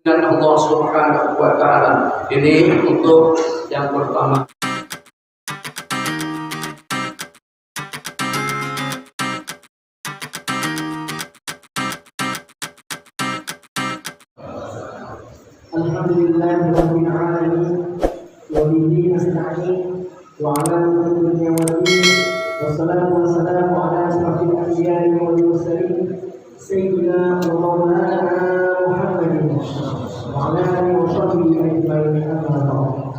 dengan Allah Subhanahu wa Ta'ala. Ini untuk yang pertama. Alhamdulillahirabbil alamin wa bihi nasta'in wa 'ala dunya waddin wassalatu wassalamu 'ala asyrafil anbiya'i wal mursalin sayyidina wa maulana Muhammadin wa 'ala alihi wa sahbihi ajma'in amma ba'd.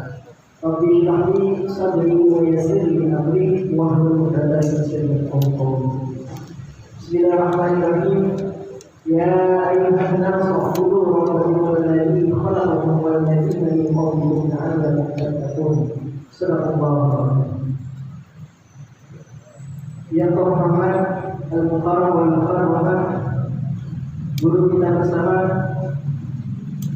Rabbi shrah li sadri wa yassir li amri wahlul 'uqdatam min lisani yafqahu qawli. Bismillahirrahmanirrahim. Ya ayyuhan nasu u'budu rabbakum alladzi khalaqakum wal ladzina min qablikum la'allakum tattaqun. Subhanallah. Yang terhormat Al-Mukarram wal Mukarramah, guru kita bersama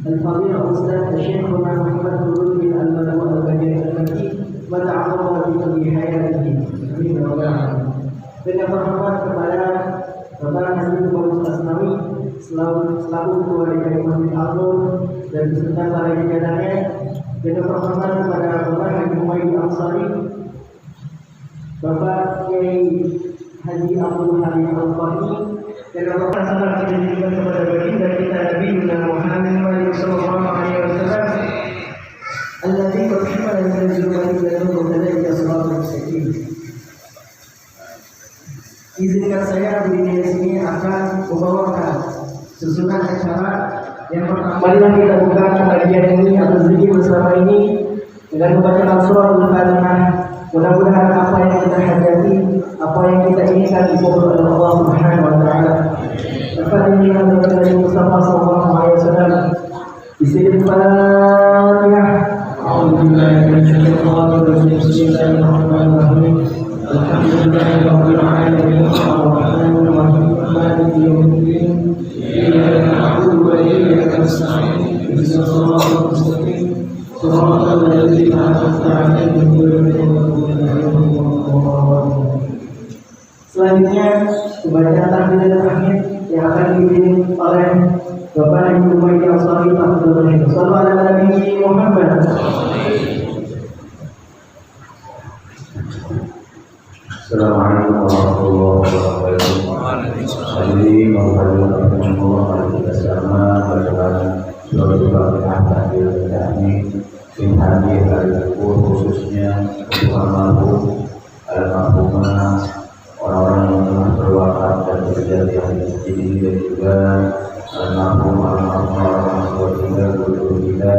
Al-Fadhil Ustaz Syekhuna Muhammad bin Al-Badwi Al-Bajali Al-Maki wa ta'ala bi hayatihi. Amin ya rabbal alamin. Dan yang terhormat kepada Bapak Haji Bapak Asnawi selaku ketua DPR Masjid Al-Nur dan beserta para jajarannya, dan terhormat kepada Bapak Haji Muhammad Ansari, Bapak Kiai Haji Abdul Halim Al-Fahmi, dan Bapak salam kita diberikan kepada baginda kita Nabi Muhammad sallallahu alaihi wasallam alladzi qad hamala min al-zulmati ila an-nur wa hadaina siratal mustaqim. Izinkan saya berdiri di sini akan membawakan susunan acara yang pertama. Marilah kita buka kajian ini atau zikir bersama ini dengan membaca surah Al-Fatihah. Mudah-mudahan apa yang kita hajati, apa yang kita inginkan dikabul oleh Allah Subhanahu wa Ta'ala. Al-Fatihah dari Mustafa sallallahu alaihi wasallam. Bismillahirrahmanirrahim. A'udzubillahi minasyaitonir rajim. Bismillahirrahmanirrahim. Alhamdulillahi rabbil alamin arrahmanir rahim maliki yaumiddin iyyaka na'budu wa iyyaka nasta'in ihdinas siratal mustaqim siratal ladzina an'amta 'alaihim ghairil maghdubi 'alaihim waladdallin. Selanjutnya pembacaan takbir dan tahmid yang akan dipimpin oleh Bapak Haji Muhammad Ansari Abdul Rahim. Sallallahu alaihi Muhammad. Assalamualaikum warahmatullahi wabarakatuh. Hari Allah mari kita sama bacaan surah Al-Fatihah ini hari khususnya untuk almarhumah orang-orang yang telah berwafat dan berjaya di masjid ini, dan juga almarhumah orang tua kita, guru kita,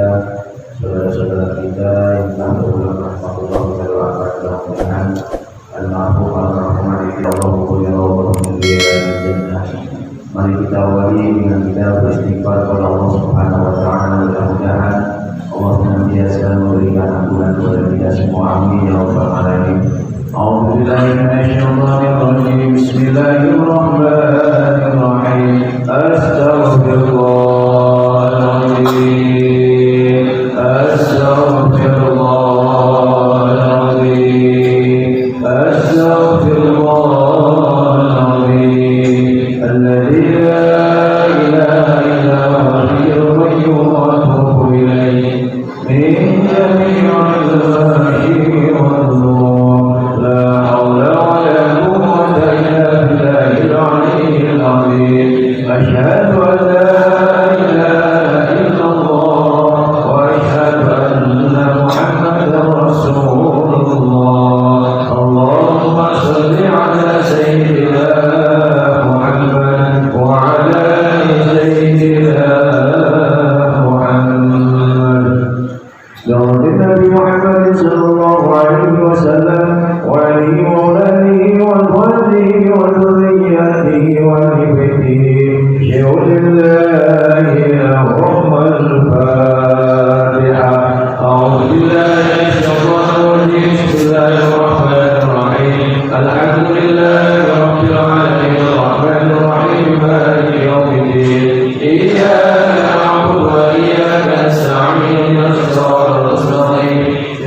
saudara-saudara kita yang telah berulang rahmatullah berwafat dalam keadaan almarhum ya Allah jannah. Mari kita awali dengan kita beristighfar kepada Allah Subhanahu wa Ta'ala. Mudah-mudahan Allah senantiasa memberikan ampunan kepada kita semua. Amin ya rabbal alamin. A'udzubillahi minasyaitonir rajim. Bismillahirrahmanirrahim. Astaghfirullahaladzim. Astaghfirullahaladzim. Astaghfirullahaladzim. Alladzi la ilaha illa huwa al-hayyul qayyum wa atubu ilayhi min jami'il dhunub wal la hawla wa la quwwata illa billahil 'aliyyil 'azim. Asyhadu an la ilaha illallah wa asyhadu anna Muhammadar Rasulullah. Allahumma shalli ala sayyidina Muhammad wa ala ali sayyidina Muhammad. Dari Nabi Muhammad sallallahu alaihi wasallam wa alihi wa alihi wa sahbihi wa dzurriyyatihi wa ali baitihi syuhadallahi lahumul Fatihah. A'udzu billahi minasyaitonir rajim. Bismillahirrahmanirrahim. Alhamdulillahi rabbil alamin arrahmanir rahim maliki yaumiddin iyyaka na'budu wa iyyaka nasta'in ihdinas siratal mustaqim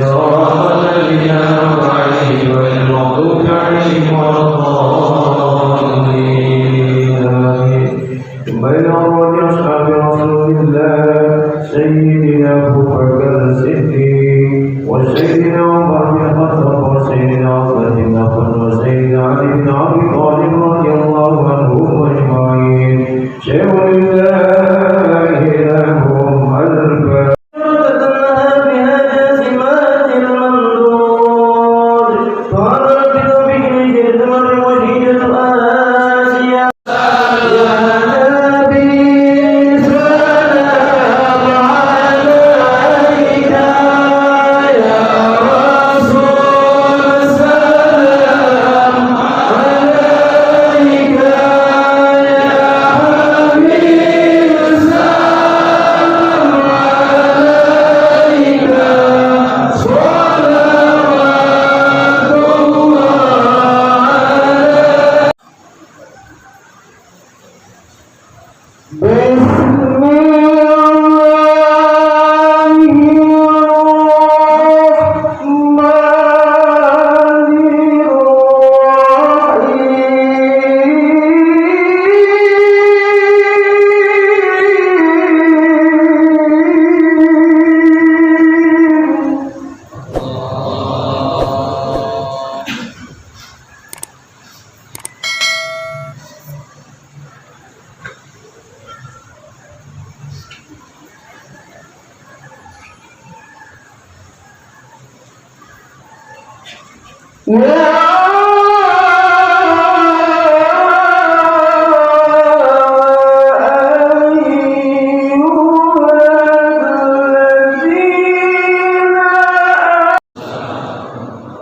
سيدنا أبو بكر الصديق وسيدنا عمر بن الخطاب وسيدنا عثمان بن عفان وسيدنا علي بن أبي طالب رضي الله عنهم أجمعين شيخ الله لهم الفاتحة.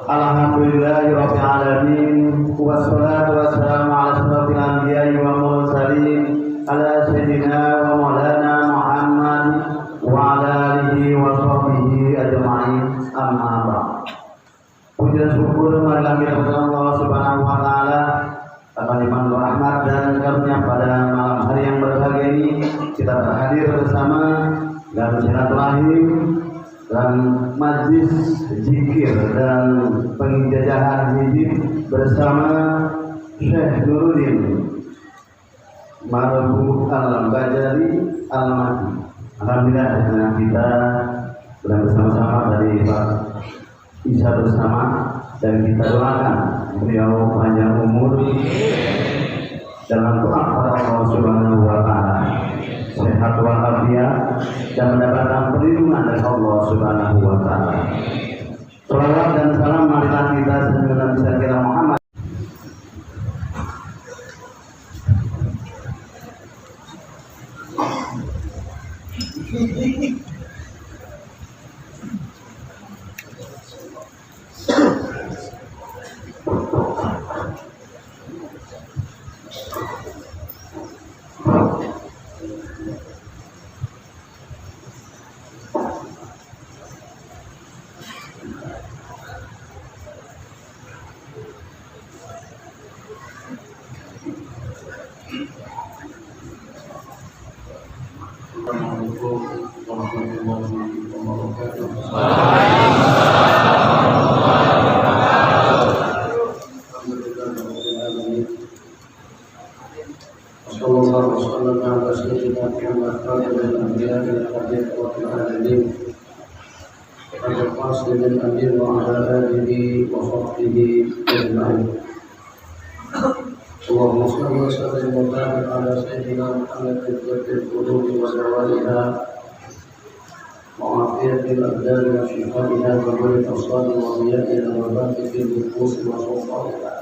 Alhamdulillahirrabbilalamin. Wassalatu wassalamu ala asyrafil anbiya'i wal mursalin ala sayyidina wa maulana Muhammad wa ala alihi wa sahbihi ajma'in. Amma ba'd. Puji dan syukur marilah kita kepada Allah Subhanahu wa taala atas limpahan rahmat dan karunia pada malam hari yang berbahagia ini kita berhadir bersama dalam silaturahim dan majlis zikir dan penjajahan hizib bersama Syekh Nuruddin Marbuh Al-Bajali Al-Mati. Alhamdulillah dengan kita sedang bersama-sama dari Pak Isya bersama dan kita doakan beliau panjang umur dalam doa kepada Allah Subhanahu wa taala, sehat walafiat dan mendapatkan perlindungan dari Allah Subhanahu wa taala. Salawat dan salam marilah kita semoga bisa kita Muhammad. اللهم صل وسلم وبارك على سيدنا محمد في القلوب ودوائها وعافية الأبدان وشفائها وبر الأبصار وضيائها وبركة في النفوس وصوصاتها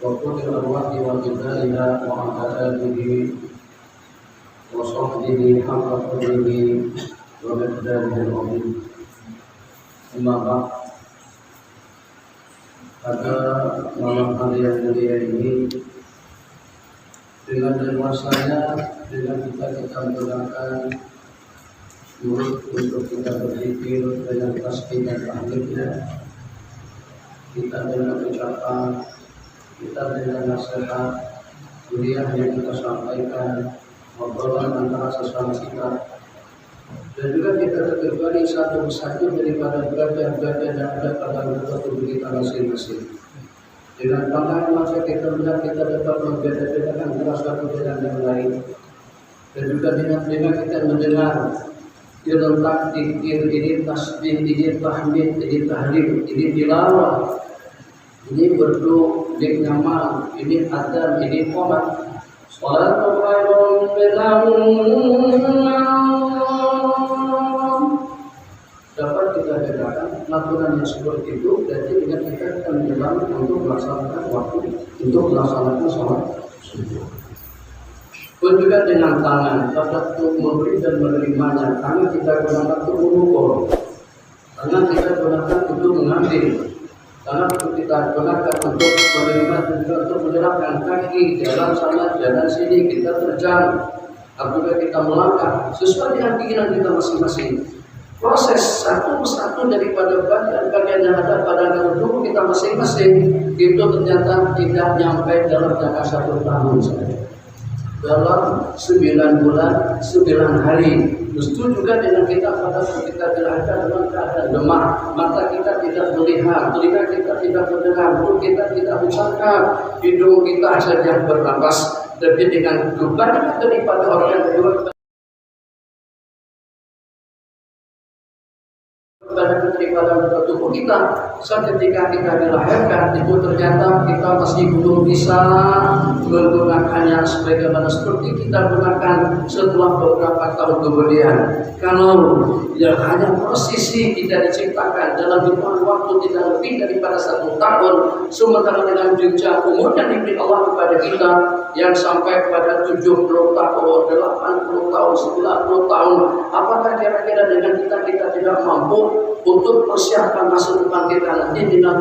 وكل الأرواح وغذائها وعلى آله وصحبه حق قدره ومقداره العظيم. أما بعد, pada malam hari yang mulia ini dengan dewasanya, dengan kita menggunakan mulut untuk kita berzikir dengan tasbih dan tahmidnya, kita dengan ucapan, kita dengan nasihat, kuliah yang kita sampaikan, obrolan antara sesama kita, dan juga kita terkembali satu persatu daripada gajah-gajah yang ada pada tubuh kita masing-masing. Dengan pandangan mata kita melihat kita dapat membeda-bedakan antara satu dengan yang lain. dan juga dengan kita mendengar ilmu takdir, ini tasbih, ini tahmid, ini tahlil, ini tilawah, ini berdoa, ini ngamal, ini adzan, ini qomat. Salatu khairun minan naum. Dapat kita bedakan laporan yang seperti itu, berarti dengan kita akan menjelang untuk melaksanakan waktu, untuk melaksanakan sholat subuh. Pun juga dengan tangan, dapat untuk memberi dan menerimanya. Tangan kita gunakan untuk mengukur, tangan kita gunakan untuk mengambil, tangan kita gunakan untuk menerima dan juga untuk menyerahkan kaki jalan sana, jalan sini, kita terjang, apabila kita melangkah sesuai dengan keinginan kita masing-masing. Proses satu persatu daripada bagian yang ada pada tubuh kita masing-masing itu ternyata tidak nyampe dalam jangka 1 tahun saja. Dalam 9 bulan, 9 hari. Begitu juga dengan kita pada kita dilahirkan dalam keadaan lemah, mata kita tidak melihat, telinga kita tidak mendengar, mulut kita tidak bercakap, hidung kita saja bernapas. Tapi dengan kebanyakan daripada organ kedua pada tubuh kita, ketika kita dilahirkan itu ternyata kita masih belum bisa menggunakannya sebagaimana seperti kita gunakan setelah beberapa tahun kemudian. Kalau yang hanya posisi tidak diciptakan dalam hitungan waktu tidak lebih daripada 1 tahun, sementara dengan jenjang umur yang diberi Allah kepada kita yang sampai pada 70 tahun, 80 tahun, 90 tahun, apakah kira-kira dengan kita tidak mampu untuk persiapan masa depan kita nanti dengan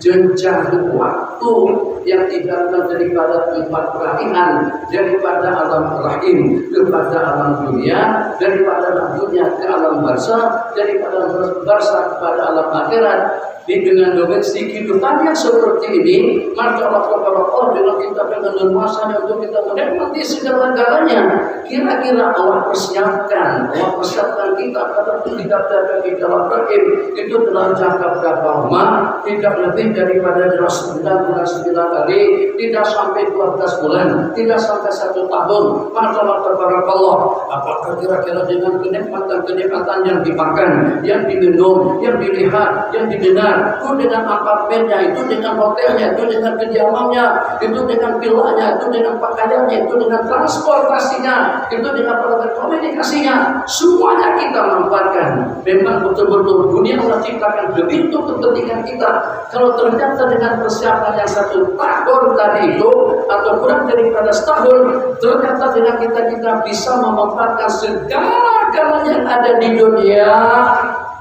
jenjang waktu yang tidak daripada tempat peralihan daripada alam rahim kepada alam dunia, daripada dunia ke alam barzah, daripada barzah kepada alam akhirat. Dengan domestik kehidupan yang seperti ini, maka Allah dengan kita dengan berkuasanya untuk kita menikmati segala-galanya. Kira-kira Allah persiapkan kita pada tidak ada di dalam rahim itu dalam jangka berapa lama? Tidak lebih daripada 9 bulan 9 kali, tidak sampai 12 bulan, tidak sampai 1 tahun. Maka Allah, apakah kira-kira dengan kenikmatan yang dimakan, yang diminum, yang dilihat, yang didengar, itu dengan apartemennya, itu dengan hotelnya, itu dengan kediamannya, itu dengan villanya, itu dengan pakaiannya, itu dengan transportasinya, itu dengan komunikasinya, semuanya kita manfaatkan. Memang betul-betul dunia menciptakan begitu kepentingan kita. Kalau ternyata dengan persiapan yang 1 tahun tadi itu atau kurang daripada setahun, ternyata dengan kita bisa memanfaatkan segala-galanya yang ada di dunia.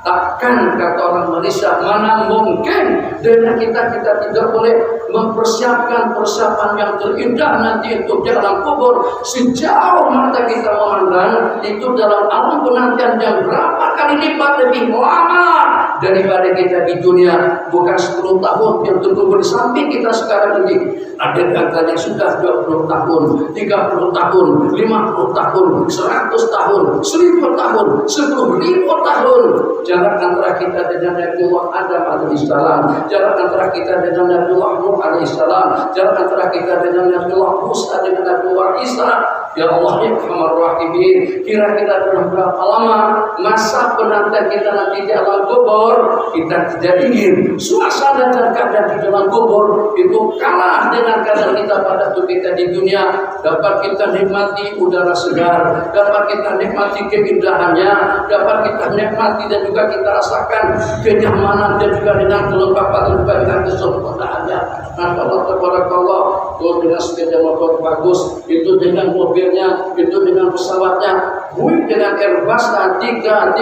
Takkan kata orang Malaysia, mana mungkin dengan kita tidak boleh mempersiapkan persiapan yang terindah nanti untuk dalam kubur. Sejauh mata kita memandang itu dalam alam penantian yang berapa kali lipat lebih lama daripada kita di dunia. Bukan 10 tahun yang terkubur di samping kita sekarang ini. Ada angka yang sudah 20 tahun, 30 tahun, 50 tahun, 100 tahun, 1000 tahun, 10.000 tahun. Jarak antara kita dengan Nabiullah Adam alaihissalam, jarak antara kita dengan Nabiullah Nuh alaihissalam, jarak antara kita dengan Nabiullah Musa dengan Nabiullah Isa. Ya Allah ya Arhamar Rahimin, kira-kira dalam berapa lama masa penantian kita nanti di alam kubur? Kita tidak ingin suasana dan keadaan di dalam kubur itu kalah dengan keadaan kita pada waktu kita di dunia. Dapat kita nikmati udara segar, dapat kita nikmati keindahannya, dapat kita nikmati dan juga kita rasakan kenyamanan dan juga dengan kelengkapan dan juga dengan kesempurnaannya. Maka Allah tabarakallah, dengan sepeda motor bagus, itu dengan mobilnya, itu dengan pesawatnya, Boeing dengan Airbusnya 330,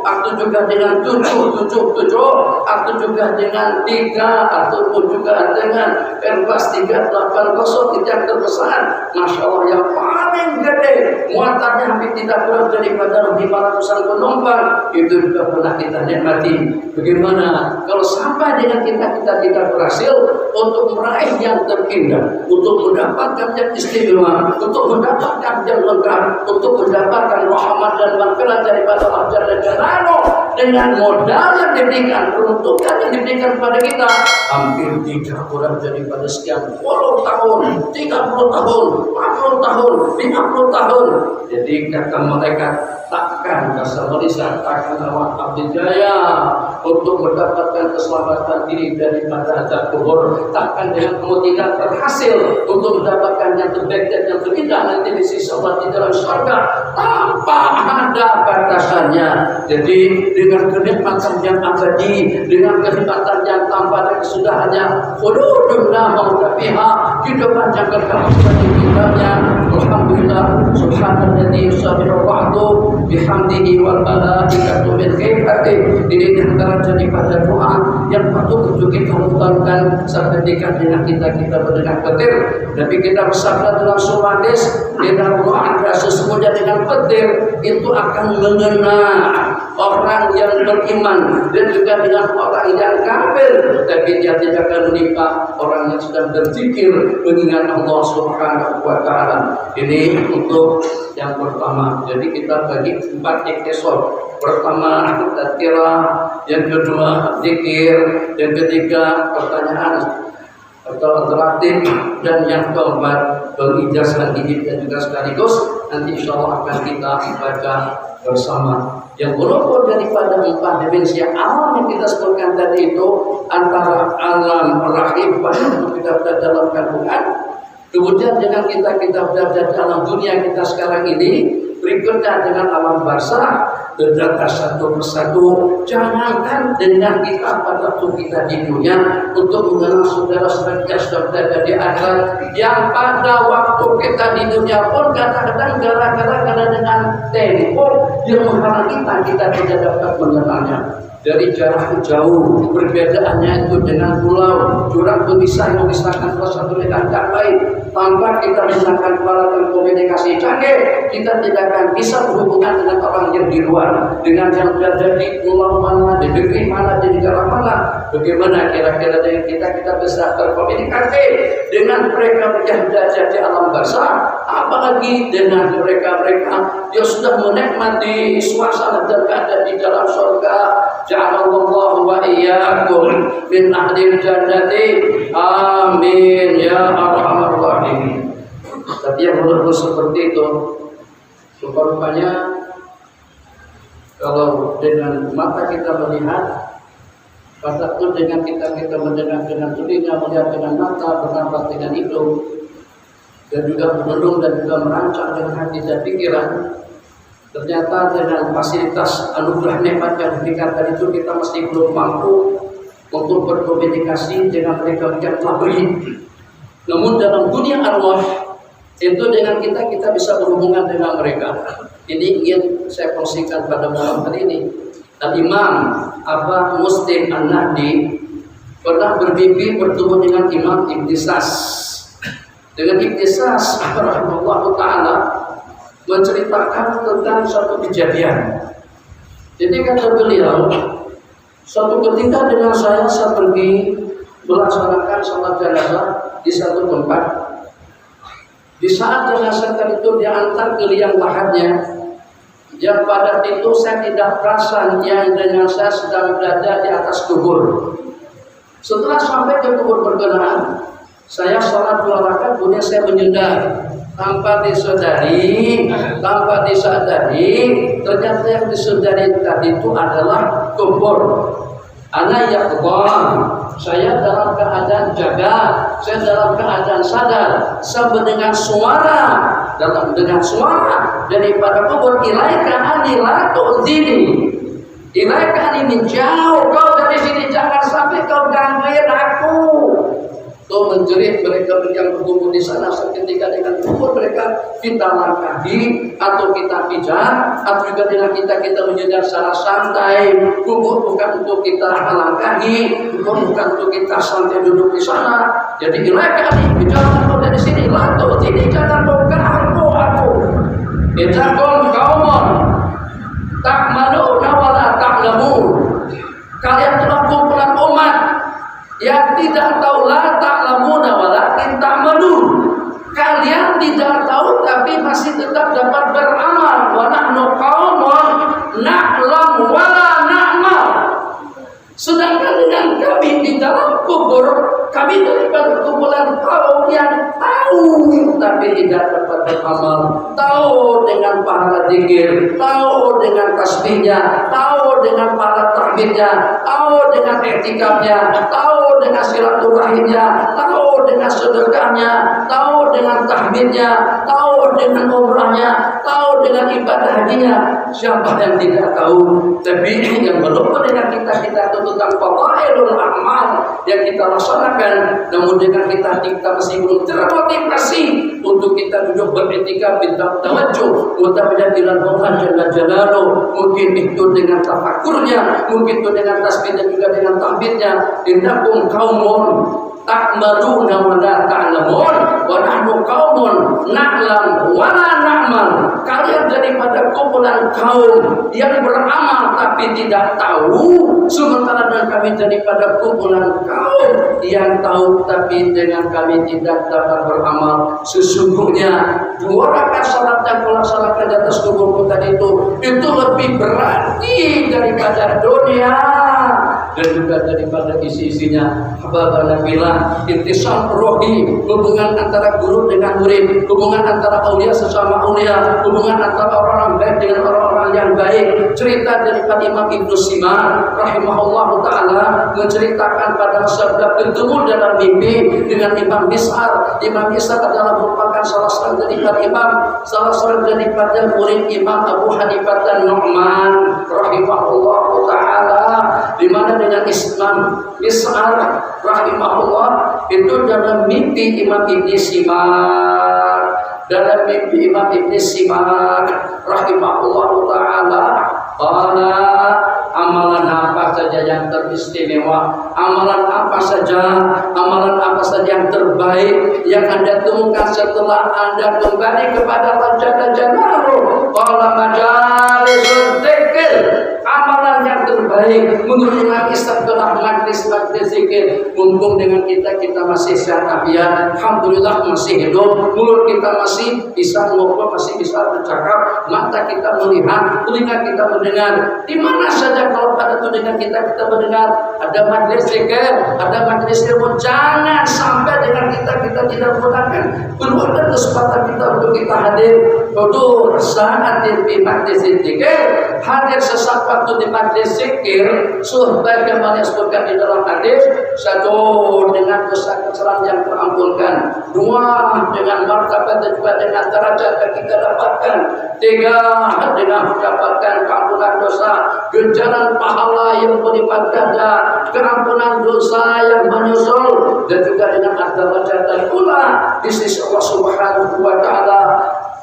atau juga dengan 777, atau juga dengan 3, ataupun juga dengan Airbus 380 yang terbesar. Masya Allah, yang paling gede muatannya hampir tidak kurang daripada 500-an penumpang, itu juga pernah kita nikmati. Bagaimana kalau sampai dengan kita tidak berhasil untuk meraih yang terindah, untuk mendapatkan yang istimewa, untuk mendapatkan yang lengkap, untuk mendapatkan rahmat dan maghfirah daripada Allah Jalla Jalaluhu dengan modal yang diberikan, peruntukan yang diberikan kepada kita, hampir tidak kurang daripada sekian puluh tahun, 30 tahun, 40 tahun, 50 tahun. Jadi kata mereka, takkan dasar Malaysia, takkan awak abdi jaya untuk mendapatkan keselamatan diri daripada azab kubur. Takkan dengan kamu tidak berhasil untuk mendapatkan yang terbaik dan yang terindah nanti di sisi Allah di dalam surga tanpa ada batasannya. Jadi dengan kenikmatan yang abadi, dengan kenikmatan yang tanpa ada kesudahannya, khuludun la mauta fiha, kehidupan yang kekal di dalamnya. Alhamdulillah, subhanalladzi yusabbihu wa'du bihamdihi wal malaikatu min khifatihi. Ini antara daripada doa yang patut untuk kita utamkan saat ketika dengan kita mendengar petir. Tapi kita bersabda dalam surah hadis, dengan doa sesungguhnya dengan petir itu akan mengena orang yang beriman dan juga dengan orang yang kafir, tapi dia tidak akan menimpa orang yang sedang berzikir mengingat Allah Subhanahu wa taala. Ini untuk yang pertama. Jadi kita bagi 4 episode. Pertama tazkirah, yang kedua zikir, yang ketiga pertanyaan atau interaktif, dan yang keempat pengijazhan hidup dan juga sekaligus nanti insyaallah akan kita baca bersama. Yang berlopot daripada 4 dimensi alam yang kita sebutkan tadi itu, antara alam rahim pada kita berada dalam kandungan, kemudian dengan kita berada dalam dunia kita sekarang ini, berikutnya dengan alam barzakh, berdata satu persatu. Jangankan dengan kita pada waktu kita di dunia untuk mengenal saudara-saudara yang sudah berada di akhirat, yang pada waktu kita di dunia pun kadang-kadang gara-gara dengan tempo yang menghalangi kita tidak dapat mengenalnya. Dari jarak jauh, perbedaannya itu dengan pulau, jurang pemisah yang memisahkan satu dengan yang lain. Tanpa kita misalkan peralatan komunikasi canggih, kita tidak akan bisa berhubungan dengan orang yang di luar, dengan yang berada di pulau mana, di negeri mana, di negara mana. Bagaimana kira-kira dengan kita bisa berkomunikasi dengan mereka yang berada di alam barzakh, apalagi dengan mereka-mereka yang sudah menikmati suasana terkadang di dalam surga. Ja'alallahu wa iyyakum min ahlil jannati, amin ya arhamar rahimin. Tapi yang menurut seperti itu, rupanya kalau dengan mata kita melihat, pada itu dengan kita mendengar dengan telinga, melihat dengan mata, bernafas dengan hidung, dan juga menelung dan juga merancang dengan hati dan pikiran. Ternyata dengan fasilitas anugerah nikmat yang diberikan tadi itu, kita masih belum mampu untuk berkomunikasi dengan mereka yang telah beri. Namun dalam dunia arwah itu dengan kita bisa berhubungan dengan mereka. Ini ingin saya kongsikan pada malam hari ini. Al-Imam Aba Muslim An-Nahdi pernah bermimpi bertemu dengan Imam Ibn Sas. Dengan Ibn Sas rahimahullah ta'ala menceritakan tentang suatu kejadian. Jadi kata beliau, suatu ketika dengan saya pergi melaksanakan salat jenazah di satu tempat. Di saat jenazah itu diantar ke liang lahatnya, yang pada itu saya tidak perasan yang dengan saya sedang berada di atas kubur. Setelah sampai ke kubur berkenaan, saya sholat 2 rakaat, kemudian saya menyendar. Tanpa disadari, ternyata yang disadari tadi itu adalah kubur. Ana yaqdhan, saya dalam keadaan jaga, saya dalam keadaan sadar, saya mendengar suara daripada kubur, ilaika ani la tu'zini, ilaika ani menjauh kau dari sini, jangan sampai kau gangguin aku. Itu menjerit mereka yang berkumpul di sana. Seketika dengan kubur mereka kita langkahi atau kita pijak, atau juga dengan kita menyedar secara santai. Kubur bukan untuk kita langkahi, kubur bukan untuk kita santai duduk di sana. Jadi ilaika ini jangan kau dari sini, lato ini jangan kau ganggu aku. Innakum qaumun ta'maluna wa la ta'lamun. Kalian telah kumpulan umat yang tidak tahu, la ta'lamuna walakin ta'malun. Kalian tidak tahu tapi masih tetap dapat beramal. Wa nahnu qaumun na'lam wa la na'mal. Sedangkan dengan kami di dalam kubur, kami daripada kumpulan kaum yang tahu tapi tidak dapat beramal. Tahu dengan pahala zikir, tahu dengan tasbihnya, tahu dengan pahala tahmidnya, tahu dengan etikanya, tahu dengan silaturahimnya, tahu dengan sedekahnya, tahu dengan tahmidnya, tahu dengan umrahnya, tahu dengan ibadah hajinya. Siapa yang tidak tahu? Tapi yang belum dengan kita tentang fadailul amal yang kita laksanakan, namun dengan kita masih belum termotivasi untuk kita duduk beriktikaf bintang tawajjuh mutabadilan Allah jalla jalaluhu. Mungkin itu dengan tafakurnya, mungkin itu dengan tasbih dan juga dengan tahmidnya. Innakum qaumun ta'maluna wa la ta'lamun wa nahnu qaumun na'lam wa la na'mal. Kalian daripada kumpulan kaum yang beramal tapi tidak tahu, sementara dan kami daripada kumpulan kaum yang tahu tapi dengan kami tidak dapat beramal. Sesungguhnya 2 rakaat salat yang kau laksanakan di atas kuburku tadi itu lebih berarti daripada dunia dan juga daripada isi-isinya. Hababana billah, intisam rohi, hubungan antara guru dengan murid, hubungan antara aulia sesama aulia, hubungan antara orang baik dengan orang-orang yang baik. Cerita daripada Imam Ibnu Simak rahimahullah taala menceritakan pada sabda bertemu dalam mimpi dengan Imam Mis'ar. Imam Mis'ar adalah merupakan salah seorang daripada murid Imam Abu Hanifah dan Nu'man rahimahullah taala, di mana dengan Islam Mis'ar rahimahullah itu dalam mimpi Imam Ibnu Simak, dalam mimpi Imam Ibnu Simak rahimahullah taala, amalan apa saja yang teristimewa, amalan apa saja yang terbaik yang Anda temukan setelah Anda kembali kepada Raja dan Jalaluh. Qala majalisul dzikir, amalan yang terbaik mengunjungi setelah majlis zikir. Mumpung dengan kita masih sehat afiat, alhamdulillah masih hidup, mulut kita masih bisa ngobrol, masih bisa bercakap, mata kita melihat, telinga kita mendengar. Di mana saja kalau pada telinga kita mendengar ada majlis zikir, ada majlis ilmu, jangan sampai dengan kita tidak menggunakan berbuat kesempatan kita untuk kita hadir. Untuk saat di majlis zikir, hadir sesaat waktu di majlis zikir, sebagaimana disebutkan di dalam hadis, 1 dengan dosa kesalahan yang terampunkan, 2 dengan martabat dan juga dengan derajat yang kita dapatkan, 3 dengan mendapatkan keampunan dosa, ganjaran pahala yang berlipat ganda, keampunan dosa yang menyusul, dan juga dengan derajat dan pula di sisi Allah Subhanahu wa taala.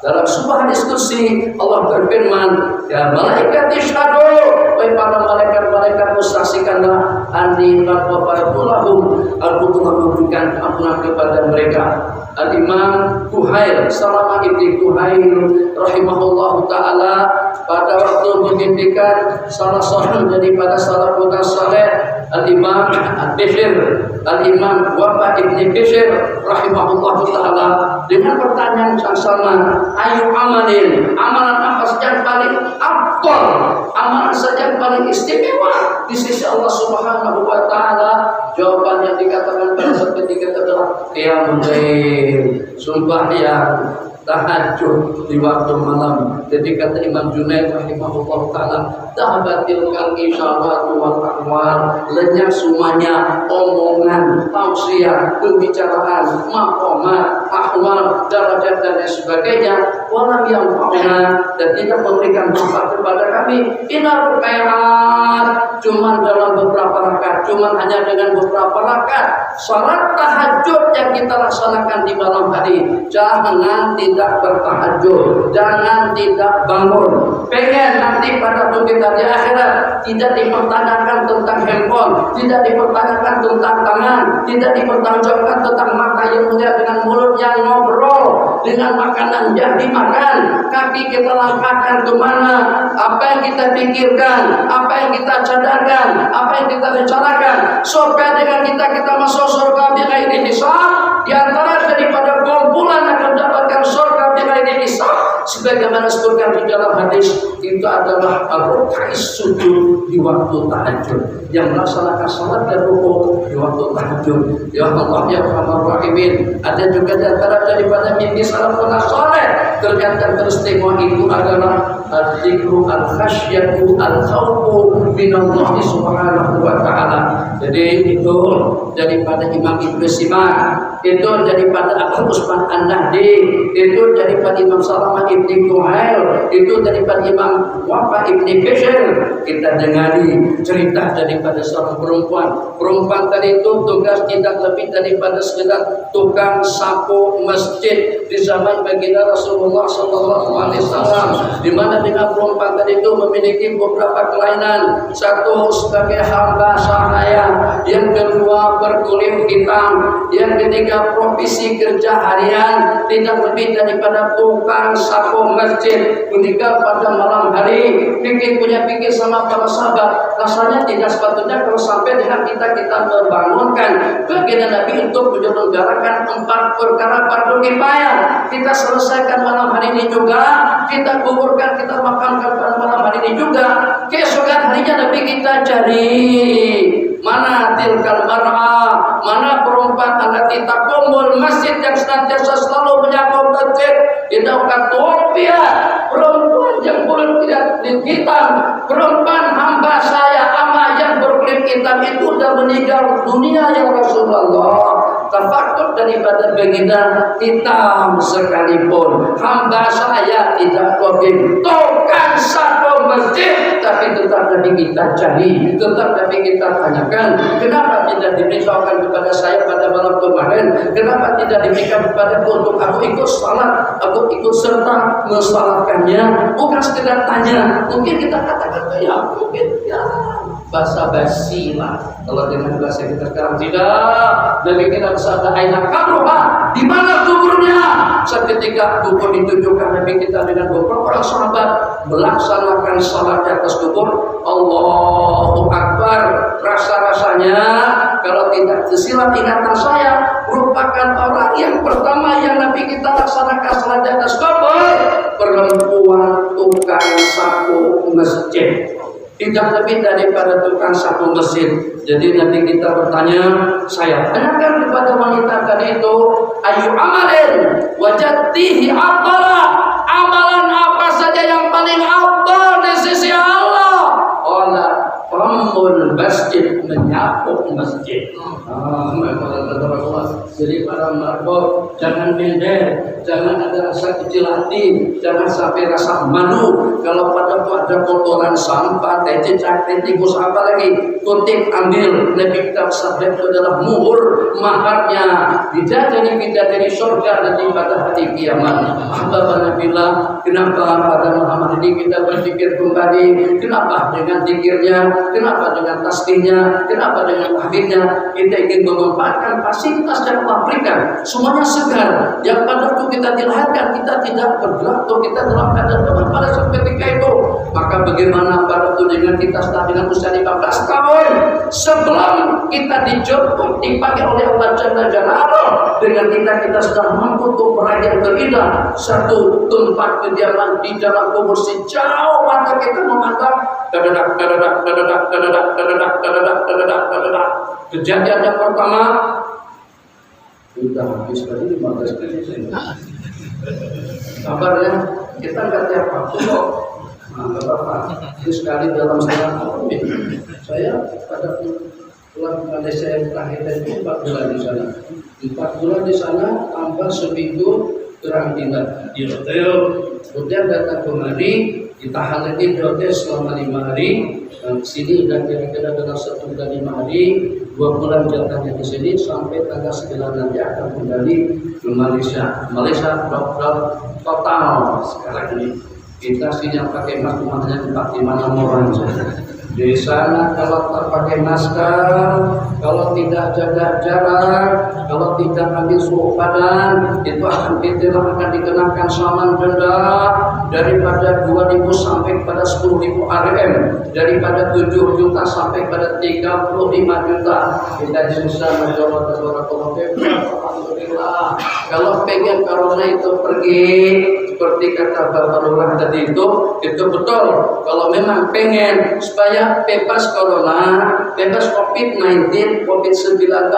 Dalam sebuah diskusi Allah berfirman, ya malaikat isyhadu, wahai para malaikat saksikanlah anni qad ghafartu lahum, aku telah memberikan ampunan kepada mereka. Al-Imam Kuhail, Salamah ibn Kuhail rahimahullahu ta'ala pada waktu menghentikan salah seorang daripada salafun saleh, Al-Imam Al-Imam Wafa ibn Bishr rahimahullahu ta'ala, dengan pertanyaan yang sama, ayu amalin, amalan apa saja yang paling afdal, amalan saja yang paling istimewa di sisi Allah Subhanahu wa taala? Jawaban yang dikatakan pada saat ketika adalah qiyamul lail, sembahyang tahajud di waktu malam. Jadi kata Imam Junaid rahimahullah taala, tahabatil kalki syahwatu wal ahwal, lenyap semuanya omongan, tausiah, pembicaraan, maqamat, ahwal, derajat dan lain sebagainya. Walam yang fauna, dan tidak memberikan manfaat kepada kami. Inar kairat, cuman dalam beberapa rakaat, cuman hanya dengan beberapa rakaat salat tahajud yang kita laksanakan di malam hari. Jangan tidak bertahajud, jangan tidak bangun. Pengen nanti pada kita di akhirat tidak dipertanyakan tentang handphone, tidak dipertanyakan tentang tangan, tidak dipertanggungjawabkan tentang mata yang melihat dengan mulut yang ngobrol, dengan makanan yang dimakan, kaki kaki kita langkahkan kemana, apa yang kita pikirkan, apa yang kita cadangkan, apa yang kita rencanakan, supaya dengan kita masuk surga bighairi hisab. Di antara daripada kumpulan akan mendapatkan surga bighairi hisab, sebagaimana disebutkan di dalam hadis, itu adalah ar-rukais sujud di waktu tahajud, yang melaksanakan salat dan rukuk di waktu tahajud. Ya Allah ya Rahman Rahimin. Ada juga di antara daripada mimpi salafun saleh, ternyata peristiwa itu adalah al-dzikru al-khasyatu al-khawfu minallahi subhanahu wa ta'ala. Jadi itu daripada Imam Ibnu Simak, itu daripada Abu Usman An-Nahdi, itu daripada Imam Salamah Ibni Kuhail, itu daripada Imam Wafa Ibni Bishr. Kita dengari cerita daripada seorang perempuan tadi itu tugas tidak lebih daripada sekedar tukang sapu masjid di zaman baginda Rasulullah SAW, di mana dengan perempuan tadi itu memiliki beberapa kelainan. Satu, sebagai hamba sahaya, yang kedua berkulit hitam, yang ketiga profesi kerja harian tidak lebih daripada tukang sapu masjid. Meninggal pada malam hari, punya pikir sama para sahabat, rasanya tidak sepatutnya kalau sampai dengan kita membangunkan baginda Nabi untuk menyelenggarakan 4 perkara fardu kifayah. Kita selesaikan malam hari ini juga, kita kuburkan, kita makamkan pada malam hari ini juga. Keesokan harinya Nabi kita cari mana tilkal mar'ah, mana perempuan allati taqumul masjid, yang senantiasa selalu menyapu masjid. Idaukan tuwafia, perempuan yang berkulit hitam, perempuan hamba saya ama yang berkulit hitam itu sudah meninggal dunia ya Rasulullah. Tafakur daripada baginda hitam sekalipun, hamba saya tidak boleh tukang sapu masjid, tapi tetap Nabi kita cari, tetap Nabi kita tanyakan, kenapa tidak diberitahukan kepada saya pada malam kemarin, kenapa tidak diberikan kepada untuk aku ikut salat, aku ikut serta mensalatkannya, bukan sekedar tanya. Mungkin kita katakan ya mungkin ya basa-basi lah kalau dengan bahasa kita sekarang. Tidak, Nabi kita bersabda aina kabruha, di mana kuburnya? Seketika kubur ditunjukkan Nabi kita dengan beberapa orang sahabat melaksanakan salat di atas kubur. Allahu Akbar. Rasa-rasanya kalau tidak tersilap ingatan saya, merupakan orang yang pertama yang Nabi kita laksanakan salat di atas kubur, perempuan tukang sapu masjid. Tidak lebih daripada tukang sapu masjid. Jadi Nabi kita bertanya, saya tanyakan kepada wanita tadi itu, ayu amalin wajatihi afdala, amalan apa saja yang paling afdal di sisi Allah? Allah Ramul masjid, menyapu masjid. Jadi para marbot, jangan minder, jangan ada rasa kecil hati, jangan sampai rasa malu. Kalau pada itu ada kotoran sampah, cicak, tikus apa lagi, kutip ambil. Nabi kita bersabda itu adalah muhur maharnya bidadari surga nanti pada hari kiamat. Ahbabana billah, kenapa pada Muhammad ini kita berpikir kembali? Kenapa dengan zikirnya? Kenapa dengan tasbihnya? Kenapa dengan tahmidnya? Kita ingin memanfaatkan fasilitas yang Allah berikan, semuanya segar. Yang pada waktu kita dilahirkan kita tidak bergerak, atau kita dalam keadaan lemah pada saat ketika itu. Maka bagaimana pada waktu dengan kita setelah dengan usia 15 tahun sebelum kita dijemput dipanggil oleh Allah Jalla Jalaluhu, dengan kita sudah mampu untuk meraih yang terindah, satu tempat kediaman di dalam kubur sejauh mata kita memandang. Kejadian yang pertama, sudah habis tadi 15 menit. Kabarnya kita nggak tiap waktu kok. Nah, Bapak, itu sekali dalam setengah tahun saya pada pulang Malaysia yang terakhir itu 4 bulan di sana. 4 bulan di sana tambah seminggu karantina di hotel. Kemudian datang kemari, ditahan lagi di hotel selama 5 hari. Dan di sini dan kira-kira dengan 1 dan 5 hari, 2 bulan jatahnya di sini sampai tanggal 9 nanti akan kembali ke Malaysia. Malaysia total sekarang ini. Kita sini yang pakai masker hanya 4-5 orang saja. Di sana kalau tak pakai masker, kalau tidak jaga jarak, kalau tidak ambil suhu badan, itu akan dikenakan saman denda. Dan daripada 2.000 sampai pada 10.000 RM, daripada 7 juta sampai pada 35 juta. Kita bisa mencoba alhamdulillah. Kalau pengen corona itu pergi, seperti kata Bapak Lurah tadi itu betul. Kalau memang pengen supaya bebas corona, bebas COVID-19, COVID-19,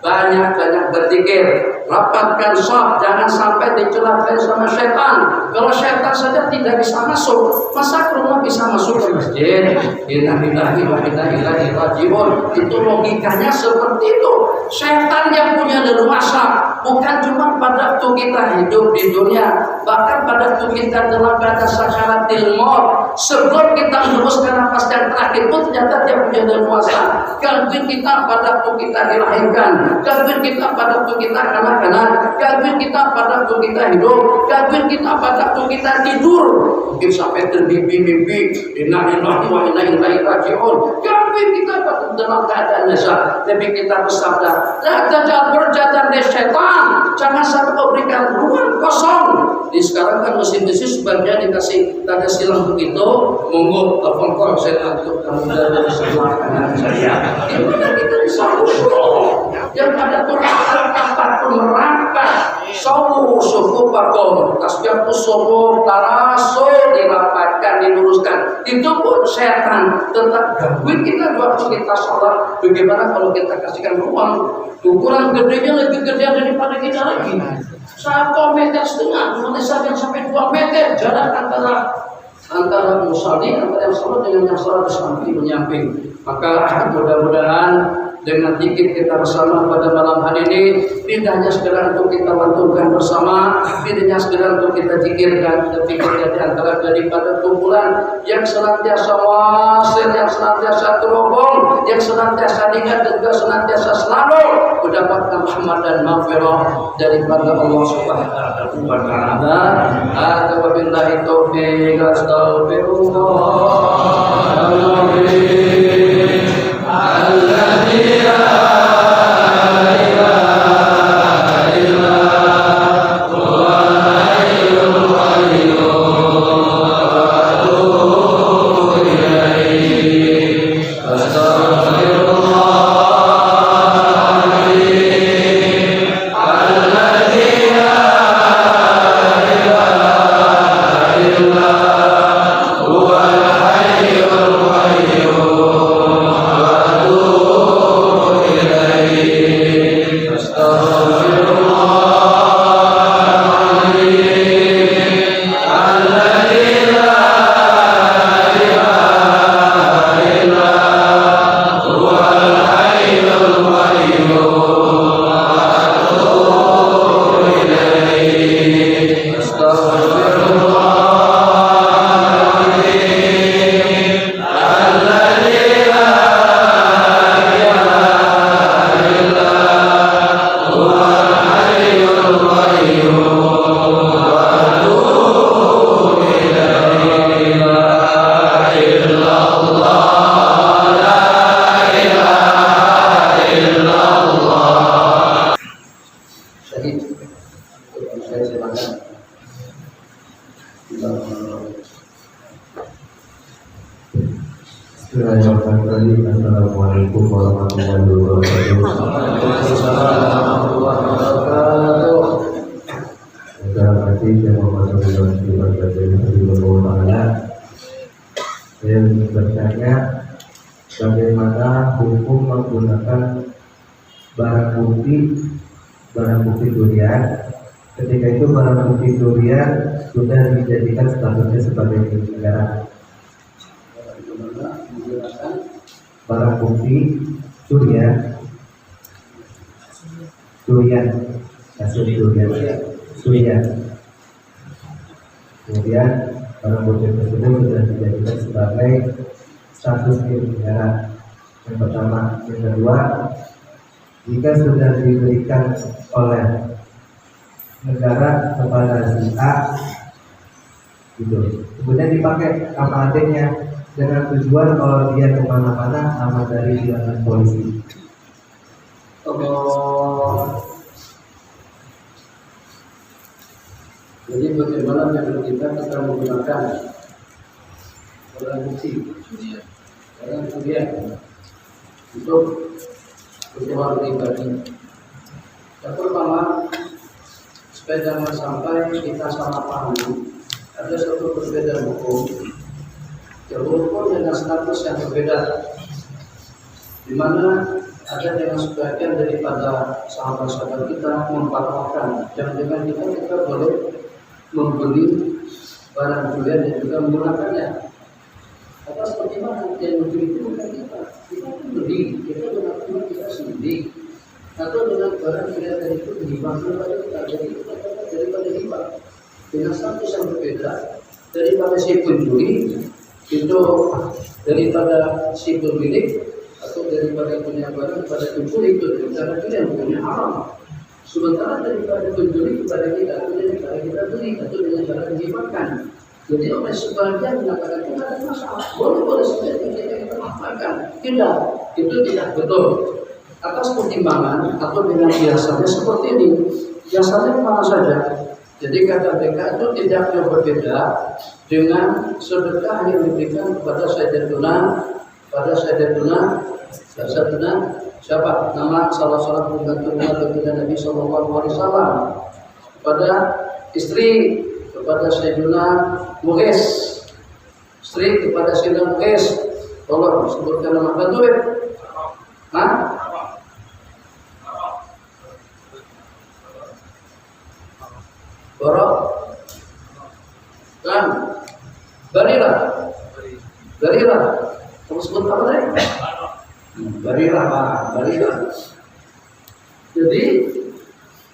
banyak berzikir, rapatkan sholat, jangan sampai dicelakai sama setan. Kalau setan saja tidak bisa masuk, masa corona bisa masuk ke masjid? Innalillahi wa inna ilaihi raji'un. Itu logikanya seperti itu. Setan yang punya leluasa bukan cuma pada waktu kita hidup di dunia, bahkan pada waktu kita dalam keadaan sakaratil maut, sebelum kita meneruskan nafas yang terakhir pun ternyata dia punya leluasa. Gangguin kita pada waktu kita dilahirkan, gangguin kita pada waktu kita kanak-kanak, gangguin kita pada waktu kita hidup, gangguin kita pada waktu kita tidur, mungkin sampai termimpi-mimpi. Innalillahi wa inna ilaihi raji'un. Gangguin kita pada dalam keadaan nyesal. Tapi kita bersabda, jangan berjalan dari setan, jangan sampai berikan ruang kosong. Di sekarang kan mesin-mesin sebagian dikasih tanda silang begitu, monggo telepon call saya untuk kamu dari sebelah kanan saya. Gimana kita bisa usul? Yang ada Quran tempat neraka. Sawu suku pakom, tasbih suku taraso dirapatkan, diluruskan. Itu pun setan tetap gangguin kita waktu kita sholat. Bagaimana kalau kita kasihkan ruang? Ukuran gedenya lebih gede daripada kita lagi. 1,5 meter, sampai 2 meter jarak antara musalli, antara yang sholat dengan yang sholat di menyamping. Maka mudah-mudahan dengan zikir kita bersama pada malam hari ini, tidak hanya sekedar untuk kita lantunkan bersama, tidak hanya sekedar untuk kita zikirkan, tapi kita di antara daripada kumpulan yang senantiasa wasil, yang senantiasa terhubung, yang senantiasa ingat dan juga senantiasa selalu mendapatkan rahmat dan maghfirah daripada Allah Subhanahu wa taala. Wabillahi taufiq, astagfirullah. Assalamualaikum warahmatullahi wabarakatuh. Dalam hati saya memasuki saya ingin bertanya bagaimana hukum menggunakan barang bukti durian ketika itu barang bukti durian sudah dijadikan statusnya sebagai milik negara. Barang bukti durian hasil durian. Kemudian barang bukti tersebut sudah dijadikan sebagai status milik negara. Yang pertama, yang kedua, jika sudah diberikan oleh negara kepada si A, gitu, kemudian dipakai nama adiknya dengan tujuan kalau dia kemana-mana nama dari bilangan polisi. Jadi bagaimana dengan kita menggunakan barang bukti, barang kuliah untuk kebutuhan pribadi. Yang pertama, supaya jangan sampai kita salah paham, ada satu perbedaan hukum. Hukum dengan status yang berbeda, di mana ada dengan sebagian daripada sahabat-sahabat kita memfatwakan jangan kita boleh membeli barang kuliah dan juga menggunakannya. Atas bagaimana yang membeli itu bukan kita beli, kita gunakan kita sendiri, atau dengan barang kuliah dari itu dihibahkan kepada kita, jadi kita dapat daripada hibah dengan status yang berbeda daripada si pencuri itu, daripada si pemilik atau daripada punya barang kepada pencuri itu karena itu yang punya haram. Sementara daripada pencuri kepada kita itu daripada kita beli atau dengan cara dihibahkan. Jadi oleh sebagian mengatakan itu ada masalah, boleh saja kita maafkan. Tidak, itu tidak betul. Atas pertimbangan atau dengan biasanya seperti ini, biasanya mana saja. Jadi kata mereka itu tidak jauh berbeda dengan sedekah yang diberikan kepada Sayyidatuna siapa nama salah seorang pembantu baginda Nabi Sallallahu Alaihi Wasallam, kepada istri kepada Sayyiduna Mughis, istri kepada Sayyiduna Mughis. Tolong sebutkan nama bantu ya. Borok kan Barira. Kamu sebut apa tadi? Barira. Jadi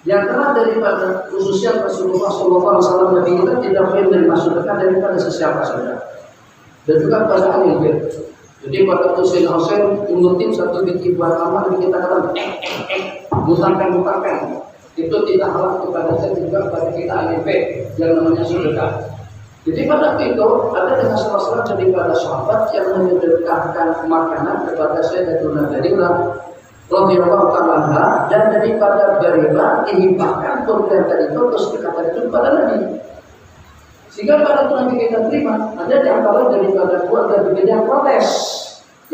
yang telah daripada khususnya Rasulullah SAW Nabi kita tidak boleh menerima sedekah daripada sesiapa saja, dan juga pada ahli bait. Jadi pada Husain mengutin satu biji buah amal dan kita katakan mutangkan itu tidak halal kepada saya juga pada kita ahli bait yang namanya sedekah. Jadi pada itu ada dengan salah daripada sahabat yang menyedekahkan makanan kepada Sayyidatuna Barira radhiyallahu ta'ala, dan daripada Barira dihibahkan pemberian tadi itu terus berkata itu kepada Nabi. Sehingga pada itu Nabi kita terima, ada di antara daripada keluarga yang protes.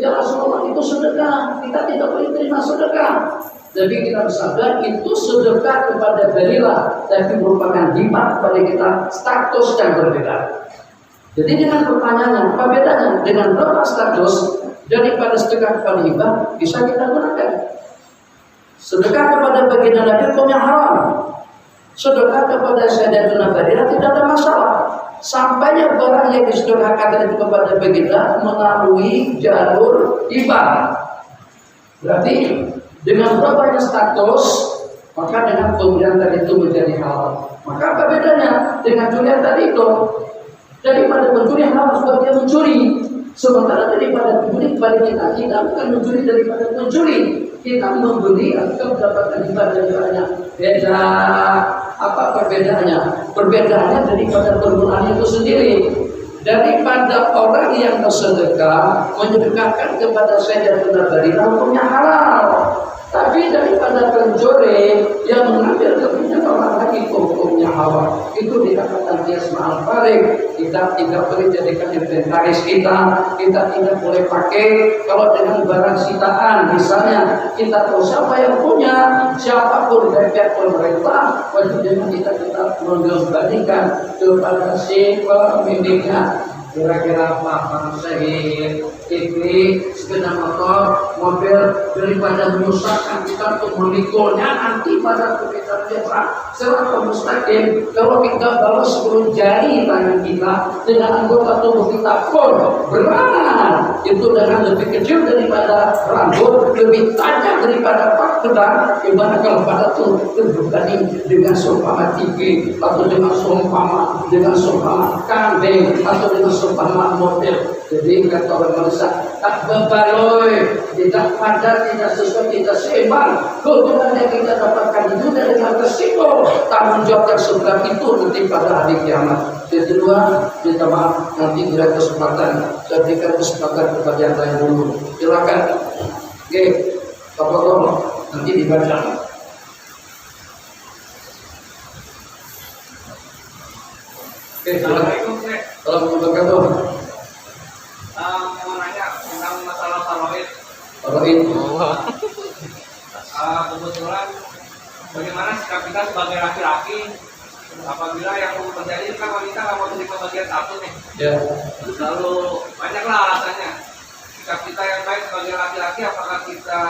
Ya Rasulullah, itu sedekah, kita tidak boleh terima sedekah. Jadi kita bersabda itu sedekah kepada Barira, tapi merupakan hibah kepada kita, status yang berbeda. Jadi dengan pertanyaannya, apa bedanya dengan berapa status daripada sedekah kepada hibah bisa kita gunakan? Sedekah kepada baginda Nabi hukumnya haram. Sedekah kepada Sayyidatuna Barira tidak ada masalah. Sampainya barang yang disedekahkan itu kepada baginda melalui jalur hibah. Berarti dengan berapanya status, maka dengan pemberian tadi itu menjadi halal. Maka apa bedanya dengan curian tadi itu? Daripada pencuri halal sebab dia mencuri. Sementara daripada pencuri kepada kita bukan mencuri daripada pencuri. Kita membeli atau mendapatkan hibah daripadanya. Beda. Apa perbedaannya? Perbedaannya daripada penggunaan itu sendiri. Daripada orang yang bersedekah menyedekahkan kepada Sayyidatuna Barira hukumnya halal. Tapi daripada pencuri yang mengambil kepunyaan orang lagi hukumnya haram. Itu dikatakan kias ma'al farik. Kita tidak boleh jadikan inventaris kita tidak boleh pakai kalau dengan barang sitaan. Misalnya kita tahu siapa yang punya, siapapun dari pihak pemerintah, wajib dengan kita mengembalikan kepada si pemiliknya. Kira-kira apa sahih TV, sepeda motor, mobil, daripada menyusahkan kita untuk memikulnya nanti pada kita secara mustaqim. Kalau kita bawa 10 jari tangan kita dengan anggota tubuh kita pun berat, itu dengan lebih kecil daripada rambut, lebih tajam daripada pedang. Gimana kalau pada itu terbebani dengan seumpama TV atau dengan seumpama kambing atau dengan seumpama mobil. Jadi kata orang Malaysia, tak berbaloi, tidak padat, tidak sesuai, tidak seimbang. Keuntungan yang kita dapatkan itu dari resiko tanggung jawab yang seberat itu nanti pada hari kiamat. Yang kedua, minta maaf nanti tidak kesempatan. Saya berikan kesempatan kepada yang lain dulu. Silakan. Oke, tolong nanti dibaca. Oke, assalamualaikum. Assalamualaikum. Mau nanya tentang masalah faraid. Faraid. Kebetulan bagaimana sikap kita sebagai laki-laki apabila yang terjadi kan wanita nggak mau terima bagian satu nih. Ya. Lalu banyaklah alasannya. Sikap kita yang baik sebagai laki-laki apakah kita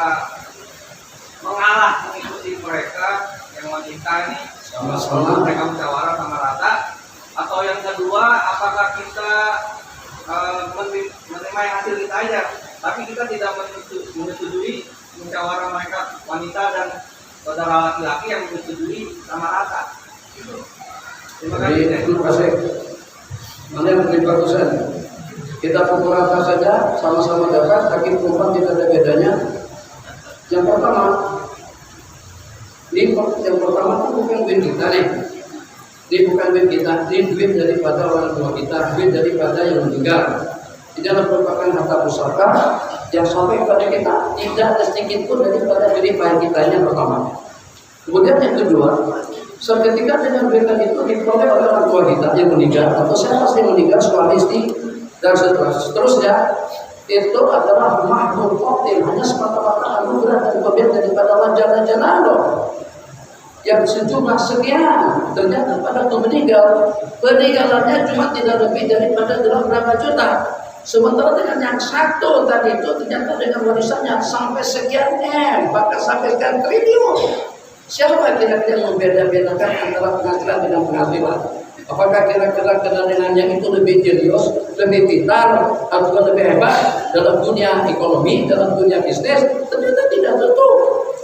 mengalah mengikuti mereka yang wanita nih Sama-sama. mereka musyawarah sama rata, atau yang kedua apakah kita menerima yang hasil kita aja tapi kita tidak menyetujui musyawarah mereka wanita dan saudara laki-laki yang menyetujui sama rata gitu. Terima kasih. Terima kasih. Mana yang lebih bagusan? Kita pukul rata saja, sama-sama dapat, hakim perempuan tidak ada bedanya. Yang pertama, ini yang pertama itu bukan duit kita nih. Ini bukan duit kita, ini duit daripada orang tua kita, duit daripada yang meninggal. Ini adalah merupakan harta pusaka yang sampai kepada kita tidak ada sedikit pun daripada diri baik kita yang pertama. Kemudian yang kedua, seketika dengan duitan itu diperoleh oleh orang tua kita yang meninggal atau siapa yang meninggal, suami istri dan seterusnya, itu adalah mahmud qatil, hanya semata-mata anugerah dan pemberian daripada raja-raja Allah yang sejumlah sekian. Ternyata pada waktu meninggal, peninggalannya cuma tidak lebih daripada berapa juta. Sementara dengan yang satu tadi itu ternyata dengan warisannya sampai sekian M, bahkan sampai sekian triliun. Siapa kira-kira yang membeda-bedakan antara penghasilan dengan penghasilan? Apakah kira-kira dengan yang itu lebih jenius, lebih pintar, atau lebih hebat dalam dunia ekonomi, dalam dunia bisnis? Ternyata tidak tentu.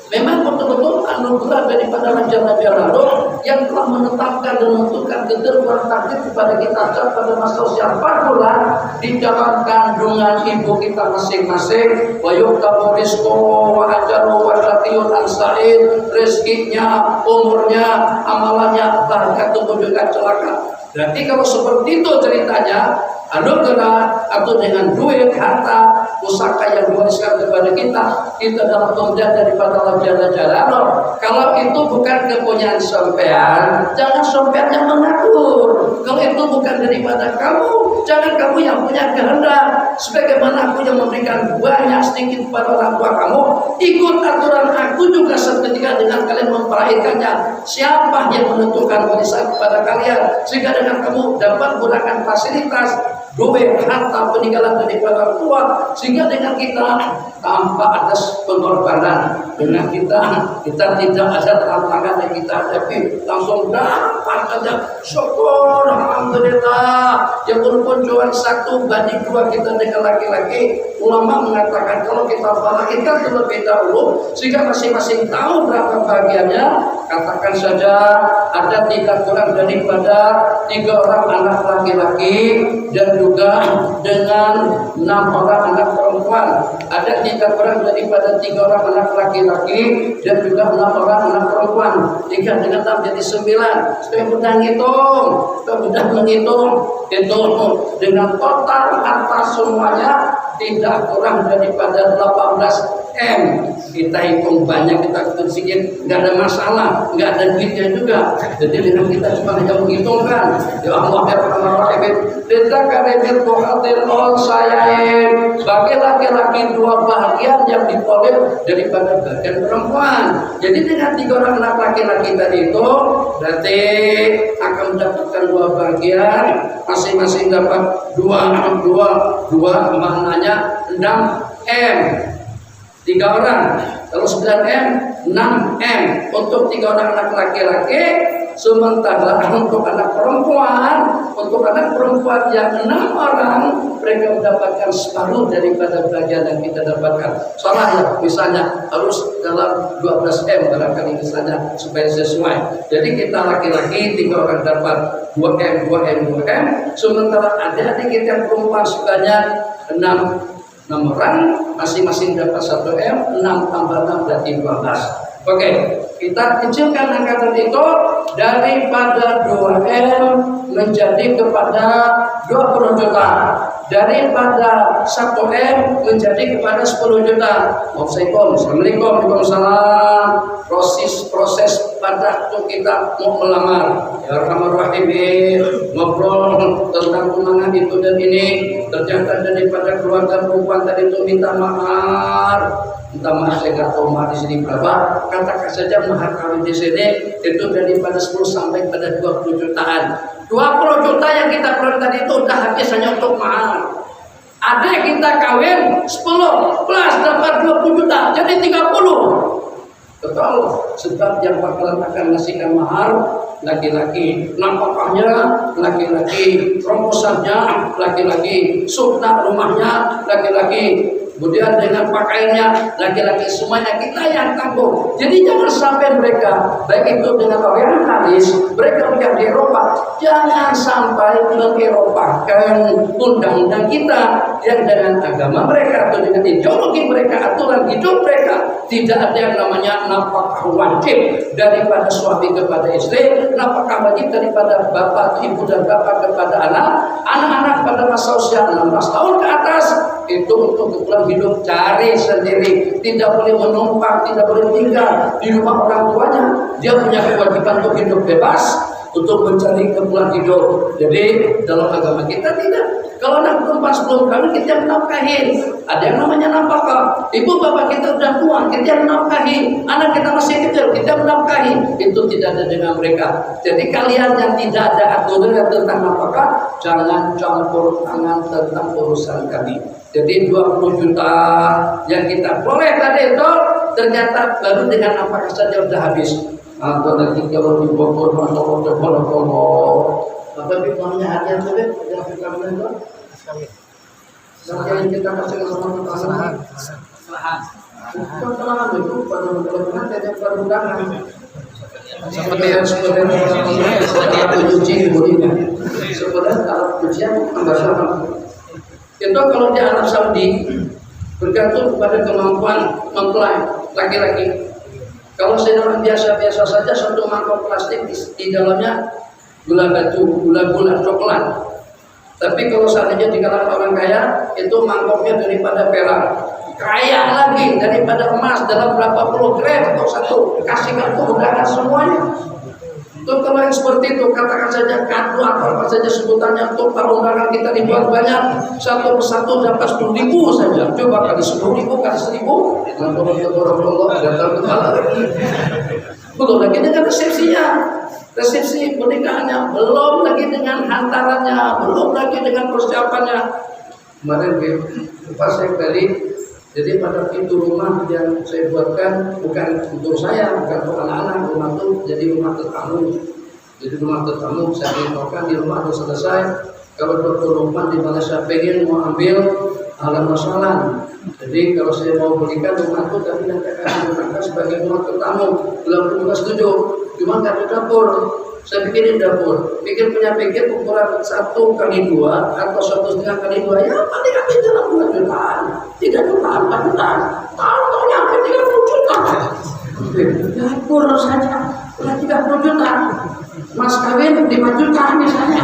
Memang betul-betul anugerah daripada raja-raja lalu yang telah menetapkan dan menentukan ketentuan takdir kepada kita pada masa usia 4 bulan di dalam kandungan ibu kita masing-masing. Wa yuktabu rizqu wa ajalu wa syaqiyun ansa'id, rezekinya, umurnya, amalannya, bahkan juga celaka. Berarti kalau seperti itu ceritanya, anugerah atau dengan duit, harta, pusaka yang diwariskan kepada kita adalah pemberian daripada raja-raja lalu. Kalau itu bukan kepunyaan sampean, jangan sampean yang mengatur. Kalau itu bukan daripada kamu, jangan kamu yang punya kehendak. Sebagaimana aku yang memberikan banyak sedikit kepada orang tua kamu, ikut aturan aku juga seketika dengan kalian memperhatikannya. Siapa yang menentukan warisan kepada kalian sehingga dengan kamu dapat menggunakan fasilitas, duit, harta, peninggalan daripada orang tua, sehingga dengan kita tanpa ada pengorbanan, dengan kita tidak ada tantangan yang kita hadapi, langsung dapat saja. Syukur, alhamdulillah. Ya walaupun cuma 1 banding 2 kita dengan laki-laki, ulama mengatakan kalau kita faraidkan terlebih dahulu sehingga masing-masing tahu berapa bagiannya. Katakan saja ada tidak kurang daripada 3 orang anak laki-laki dan juga dengan 6 orang anak perempuan. Ada tidak kurang daripada 3 orang anak laki-laki dan juga 6 orang anak perempuan. 3 dengan 6 jadi 9. Supaya mudah ngitung, supaya mudah menghitung. Itu dengan total harta semuanya tidak kurang daripada 18 M. Kita hitung banyak, kita hitung sedikit, nggak ada masalah, nggak ada duitnya juga. Jadi dengan kita cuma hanya menghitungkan. Ya Allah, ya Rahman, Rizakarimil tuhatil onsayain, bagi laki-laki 2 bagian yang diperoleh daripada bagian perempuan. Jadi dengan 3 orang anak laki-laki tadi itu berarti akan mendapatkan 2 bagian, masing-masing dapat 2 maknanya 6 M. 3 orang, kalau 9 M, 6 M untuk 3 orang anak laki-laki. Sementara untuk anak perempuan yang 6 orang, mereka mendapatkan separuh daripada bagian yang kita dapatkan. Salah ya, misalnya harus dalam 12 M barangkali misalnya supaya sesuai. Jadi kita laki-laki 3 orang dapat 2 M, 2 M, 2 M. Sementara ada di kita perempuan sebanyak 6 orang, masing-masing dapat 1 M, 6 tambah 6 berarti 12. Oke, kita kecilkan angka itu daripada 2M menjadi kepada 20 juta. Daripada 1M menjadi kepada 10 juta. Assalamualaikum, waalaikumsalam. Proses pada waktu kita mau melamar, ya Rahman ngobrol tentang tunangan itu dan ini, ternyata daripada keluarga perempuan tadi itu minta mahar saya nggak tahu mahar di sini berapa. Katakan saja mahar kawin di sini itu daripada 10 sampai pada 20 jutaan. 20 juta yang kita keluar tadi itu udah habis hanya untuk mahar. Ada kita kawin 10 plus dapat 20 juta, jadi 30. Betul, sebab yang bakalan akan ngasihkan mahar laki-laki, nafkahnya laki-laki, romposannya laki-laki, sukna rumahnya laki-laki, kemudian dengan pakaiannya laki-laki, semuanya kita yang tanggung. Jadi jangan sampai mereka, baik itu dengan orang hadis, mereka yang di Eropa, jangan sampai mengeropakan undang-undang kita yang dengan agama mereka atau dengan ideologi mereka, aturan hidup mereka. Tidak ada yang namanya nafkah wajib daripada suami kepada istri, nafkah wajib daripada bapak, ibu dan bapak kepada anak-anak pada masa usia 16 tahun ke atas. Itu untuk kebutuhan hidup cari sendiri, tidak boleh menumpang, tidak boleh tinggal di rumah orang tuanya. Dia punya kewajiban untuk hidup bebas, untuk mencari kebutuhan hidup. Jadi dalam agama kita tidak. Kalau anak perempuan sebelum kawin kita yang nafkahin. Ada yang namanya nafkah. Ibu bapak kita sudah tua, kita yang nafkahin. Anak kita masih kecil, kita menafkahi. Itu tidak ada dengan mereka. Jadi kalian yang tidak ada aturan tentang nafkah, jangan campur tangan tentang urusan kami. Jadi 20 juta yang kita boleh tadi itu ternyata baru dengan nafkah saja sudah habis. Atau nanti kalau di Bogor, Masya Allah, tapi namanya hadiah itu deh, yang kita beli yang kita kasih ke sama pasangan. Selahan itu pada mudah-mudahan tidak perundangan. Seperti yang sebenarnya cuci bodinya, sebenarnya alat cucian tambah sama. Itu kalau di Arab Saudi bergantung kepada kemampuan mempelai laki-laki. Kalau saya orang biasa-biasa saja, satu mangkok plastik di dalamnya gula batu, gula-gula, coklat. Tapi kalau seandainya di kalangan orang kaya, itu mangkoknya daripada perak. Kaya lagi daripada emas dalam berapa puluh gram untuk satu. Kasihkan keundangan semuanya. Itu kalau yang seperti itu, katakan saja kado atau apa saja sebutannya untuk undangan kita dibuat banyak. Satu persatu dapat 10.000 saja. Coba kali 10.000 kali 1.000. Belum lagi dengan resepsinya. Resepsi pernikahannya, belum lagi dengan hantarannya, belum lagi dengan persiapannya. Kemarin pas saya tadi, jadi pada pintu rumah yang saya buatkan bukan untuk saya, bukan untuk anak-anak, rumah itu jadi rumah tetamu. Jadi rumah tetamu saya infokan di rumah sudah selesai. Kalau berkerumun di mana saya pengen mau ambil alam masalah. Jadi kalau saya mau belikan rumah itu, tapi nanti akan digunakan sebagai rumah tetamu. Belum juga setuju. Cuma nggak ada dapur, saya bikinin dapur. Pikir ukuran 1x2 atau 1,5 x 2, ya paling habis dalam 2 jutaan, 3 jutaan, 4 jutaan. Kalau nyampe 30 juta, dapur saja udah 30 juta. Mas kawin 5 juta misalnya.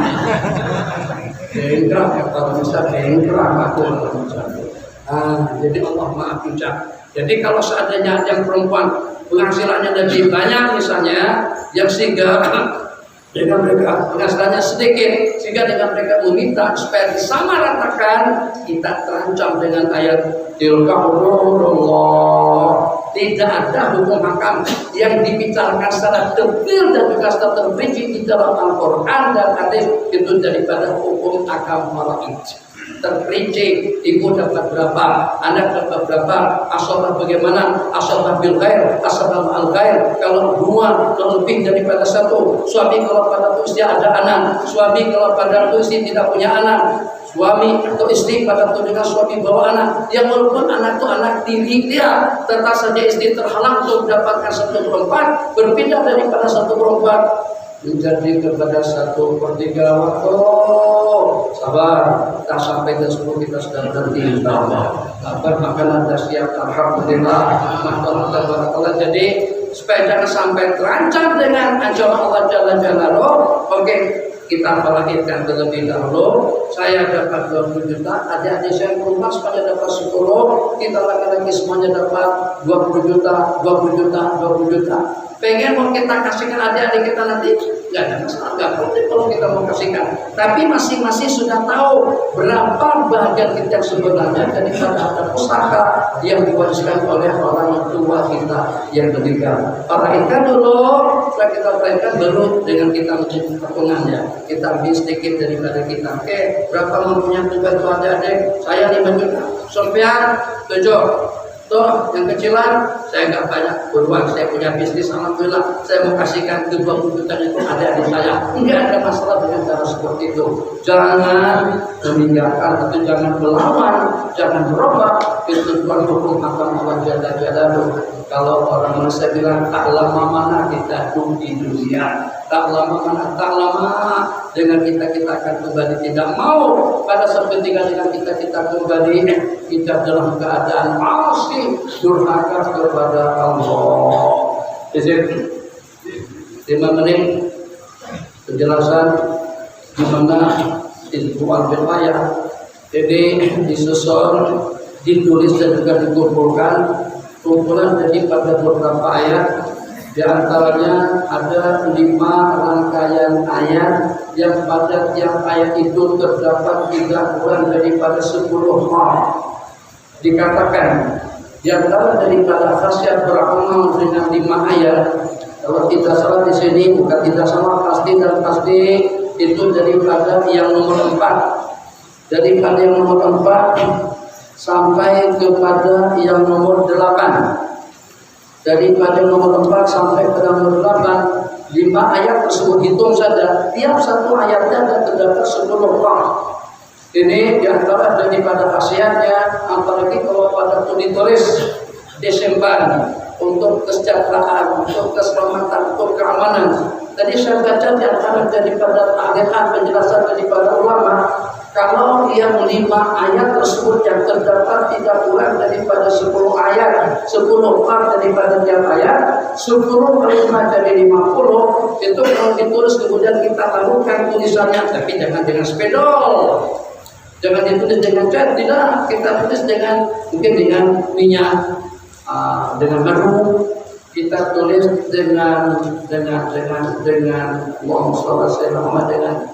Bengkrak ya, kalau bisa bengkrak aku. Jadi Allah maaf ucap. Jadi kalau seandainya yang perempuan penghasilannya lebih banyak misalnya, yang sehingga dengan mereka penghasilannya sedikit, sehingga dengan mereka meminta supaya disamaratakan, kita terancam dengan ayat tilka hududullah. Tidak ada hukum hakam yang dibicarakan secara detail dan juga secara terperinci di dalam Al-Quran dan hadis itu daripada hukum hakam faraid. Terperinci, ibu dapat berapa, anak dapat berapa, asalnya bagaimana, asalnya bil khair, asalnya al khair. Kalau dua lebih daripada satu, suami kalau pada itu istri ada anak, suami kalau pada itu istri tidak punya anak, suami atau istri pada itu dengan suami bawa anak, yang walaupun anak itu anak diri dia, tetap saja istri terhalang untuk mendapatkan satu perempuan, berpindah daripada satu perempuan menjadi kepada 1/3 waktu. Sabar, tak sampai jam 10 kita sudah berhenti. Sabar, makanan sudah siap, alhamdulillah. Masyaallah. Jadi supaya jangan sampai terancam dengan ancaman Allah Jalla Jalaluhu. Oke, kita apalagihkan terlebih dahulu. Saya dapat 20 juta, adik-adik saya berumah semuanya dapat 10, kita laki-laki semuanya dapat 20 juta, 20 juta, 20 juta. Pengen mau kita kasihkan adik-adik kita nanti, nggak ada masalah, nggak penting kalau kita mau kasihkan. Tapi masing-masing sudah tahu berapa bagian kita yang sebenarnya daripada ada pusaka yang diwariskan oleh orang tua kita yang meninggal. Perhatikan dulu, setelah kita perhatikan dulu dengan kita menjadi perhitungannya. Kita ambil sedikit daripada kita. Oke, berapa mempunyai tugas adik-adik? Saya 5 juta. Sofyan 7. Tuh, yang kecilan, saya nggak banyak beruang, saya punya bisnis, alhamdulillah, saya mau kasihkan ke 20 juta itu adik-adik saya. Enggak ada masalah dengan cara seperti itu. Jangan meninggalkan, atau jangan melawan, jangan berubah ketentuan hukum agama Allah Jalla Jalaluhu. Kalau orang Malaysia bilang tak lama mana kita di dunia, tak lama mana, tak lama dengan kita akan kembali. Tidak mau pada saat ketika dengan kita kembali, kita dalam keadaan masih durhaka kepada Allah. Jadi 5 menit penjelasan gimana intuan berbayar. Jadi disusun, ditulis dan juga dikumpulkan. Kumpulan daripada beberapa ayat, di antaranya ada 5 rangkaian ayat yang pada tiap ayat itu terdapat 3 kurang daripada 10 hal. Dikatakan di antara daripada khasiat beramal dengan 5 ayat, kalau tidak salah di sini, bukan tidak salah pasti dan pasti itu daripada yang nomor 4, daripada yang nomor 4 sampai kepada yang nomor 8. Daripada nomor 4 sampai ke nomor 8, 5 ayat tersebut hitung saja. Tiap satu ayatnya ada terdapat 10 hal. Ini diantara daripada khasiatnya, apalagi kalau pada itu ditulis Desember untuk kesejahteraan, untuk keselamatan, untuk keamanan. Tadi saya baca diantara daripada aliran penjelasan daripada ulama, kalau yang 5 ayat tersebut yang terdapat tidak kurang daripada 10 ayat, 10 part daripada tiap ayat, 10 kali 5 jadi 50, itu kalau ditulis kemudian kita lakukan tulisannya, tapi jangan dengan spidol, jangan ditulis dengan cat, tidak, kita tulis dengan mungkin dengan minyak, dengan madu, kita tulis dengan dengan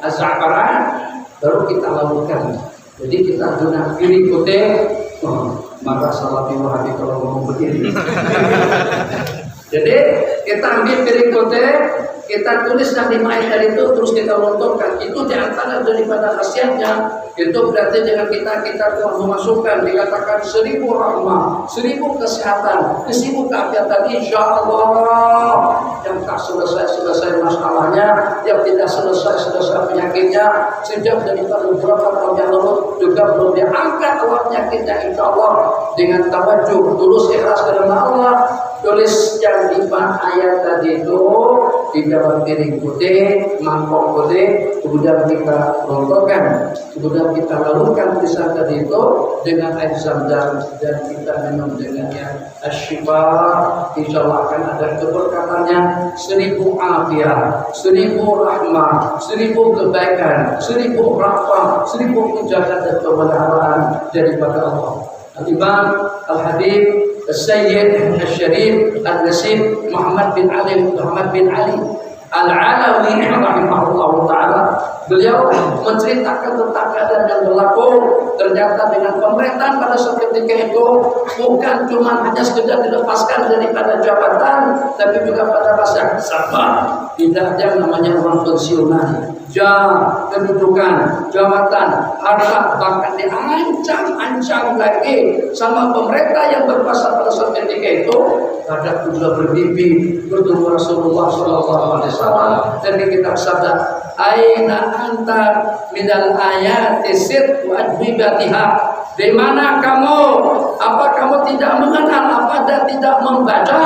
azzafaran, baru kita lakukan. Jadi kita guna kiri kote, maka salah wahabi kalau mau berdiri. Jadi kita ambil kiri kote, kita tulis yang 5 ayat itu, terus kita lontorkan. Itu diantara daripada khasiatnya. Itu berarti dengan kita memasukkan, dikatakan 1000 rahmah, 1000 kesehatan, 1000 keafiatan, insya Allah. Yang tak selesai masalahnya, yang tidak selesai penyakitnya, sejak daripada beberapa tahun yang lalu juga belum diangkat Allah penyakitnya, insya Allah. Dengan tawajuh, tulus ikhlas karena Allah, tulis yang 5 ayat tadi itu di dalam piring putih, mangkok putih, kemudian kita lontorkan, kemudian kita lakukan tulisan tadi itu dengan air zam-zam dan kita minum dengannya asyifa. Insya Allah akan ada keberkatannya, 1000 afiat, 1000 rahmah, 1000 kebaikan, 1000 rahmah, 1000 penjagaan dan pemeliharaan daripada Allah. Al-Imam Al-Habib Al-Sayyid Al-Syarif Al-Nasib Muhammad bin Ali Al-Alawi rahimahullah ta'ala, beliau menceritakan tentang keadaan yang berlaku. Ternyata dengan pemerintahan pada saat ketika itu bukan cuma hanya sekedar dilepaskan daripada jabatan, tapi juga pada masa sabar. Tidak ada yang namanya uang pensiunan, kedudukan, jabatan, harta, bahkan diancam lagi sama pemerintah yang berkuasa pada saat ketika itu. Ada juga bermimpi bertemu Rasulullah SAW dan kita sadar, aina anta minal ayati sit wa adwibatiha, di mana kamu? Apa kamu tidak mengenal, apa dan tidak membaca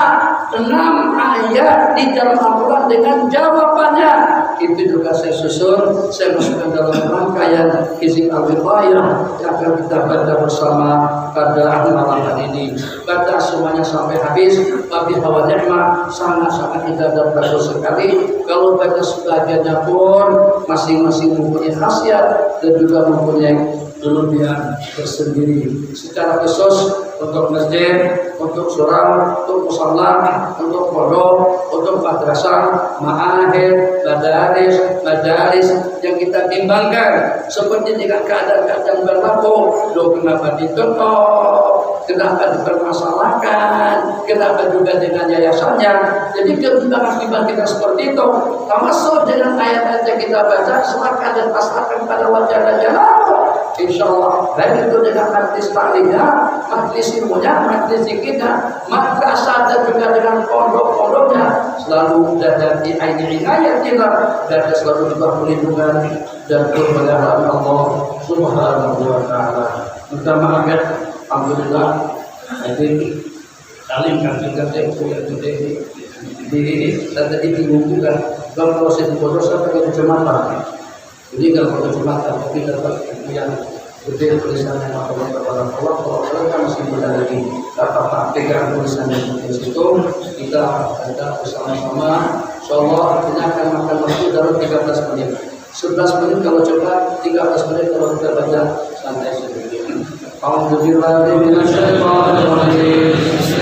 6 ayat di dalam Al-Quran dengan jawabannya. Itu juga saya susun, saya masukkan dalam rangkaian Hizib Al-Wiqayah yang akan kita baca bersama pada malam hari ini. Baca semuanya sampai habis. Tapi hawa ni'mah sangat-sangat indah dan bagus sekali. Kalau baca sebagiannya pun masing-masing mempunyai khasiat dan juga mempunyai kelebihan tersendiri. Secara khusus untuk masjid, untuk surau, untuk musalla, untuk pondok, untuk madrasah, ma'ahid, madaris yang kita timbangkan seperti dengan keadaan-keadaan berlaku. Loh, kenapa ditutup? Kenapa dipermasalahkan? Kenapa juga dengan yayasannya? Jadi kebimbangan kita seperti itu. Termasuk dengan ayat-ayat yang kita baca, silakan dan pasrahkan pada wajah dan jalanmu. Insyaallah, baik itu dengan majlis taklimnya, majlis ilmunya, majlis zikirnya, madrasah dan juga dengan pondok-pondoknya selalu ada di inayat kita dan selalu diberi perlindungan dan kemuliaan Allah Subhanahu wa taala. Minta maaf ya, alhamdulillah. Jadi saling kami-kami di tadi dibukukan dalam proses proses atau kecamatan. Ini kalau kecamatan tapi dapat yang betul tulisannya kepada Allah. Kalau kan masih muda lagi dapat praktekkan tulisannya di situ. Kita ada bersama-sama. Insyaallah artinya akan makan waktu dalam 13 menit. 11 menit kalau cepat, 13 menit kalau kita baca santai sedikit. Alhamdulillah minasyaitonirrajim.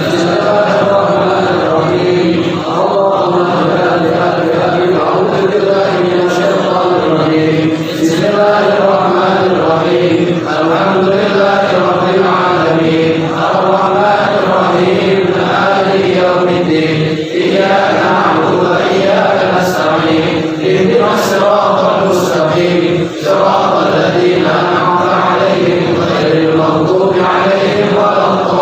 Bismillahirrahmanirrahim. Allahumma barik alaihi a'udzu billahi minasyaitonirrajim. Bismillahirrahmanirrahim. Alhamdulillahirabbil alamin. Arrahmanir rahim. Maliki yaumiddin. Iyyaka na'budu wa iyyaka nasta'in. Ihdinas siratal mustaqim. Siratal ladzina an'amta 'alaihim ghairil maghdubi 'alaihim waladdallin.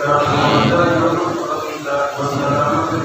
ربنا لا تزغ